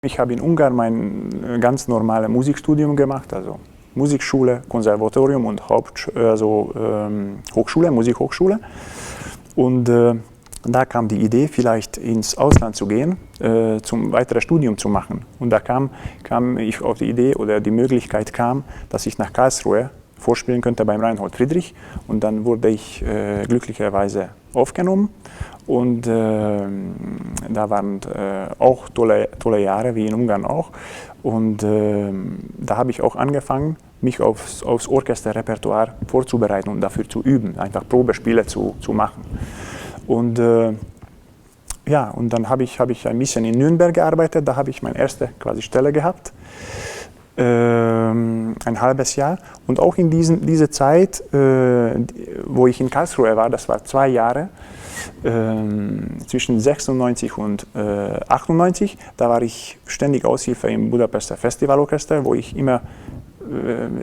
Ich habe in Ungarn mein ganz normales Musikstudium gemacht, also Musikschule, Konservatorium und Hochschule, Musikhochschule. Und da kam die Idee, vielleicht ins Ausland zu gehen, zum weiteren Studium zu machen. Und da kam ich auf die Idee oder die Möglichkeit kam, dass ich nach Karlsruhe vorspielen könnte beim Reinhold Friedrich. Und dann wurde ich glücklicherweise aufgenommen. Und da waren auch tolle Jahre, wie in Ungarn auch. Und da habe ich auch angefangen, mich aufs Orchesterrepertoire vorzubereiten und dafür zu üben, einfach Probespiele zu machen. Und ja, und dann habe ich ein bisschen in Nürnberg gearbeitet, da habe ich meine erste quasi Stelle gehabt. Ein halbes Jahr. Und auch in dieser Zeit, wo ich in Karlsruhe war, das war 2 Jahre, zwischen 96 und 98, da war ich ständig Aushilfe im Budapester Festivalorchester, wo ich immer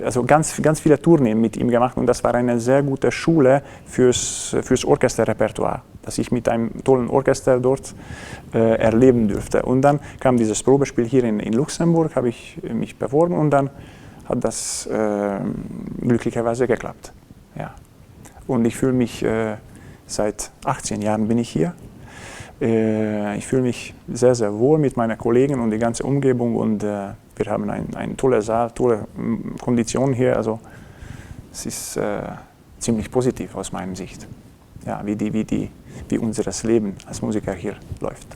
also ganz viele Tourneen mit ihm gemacht, und das war eine sehr gute Schule fürs Orchesterrepertoire, das ich mit einem tollen Orchester dort erleben durfte. Und dann kam dieses Probespiel hier in Luxemburg, habe ich mich beworben und dann hat das glücklicherweise geklappt. Ja. Und ich fühle mich, seit 18 Jahren bin ich hier. Ich fühle mich sehr, sehr wohl mit meinen Kollegen und die ganze Umgebung, und wir haben einen tollen Saal, tolle Konditionen hier. Also es ist ziemlich positiv aus meiner Sicht, ja, wie unser Leben als Musiker hier läuft.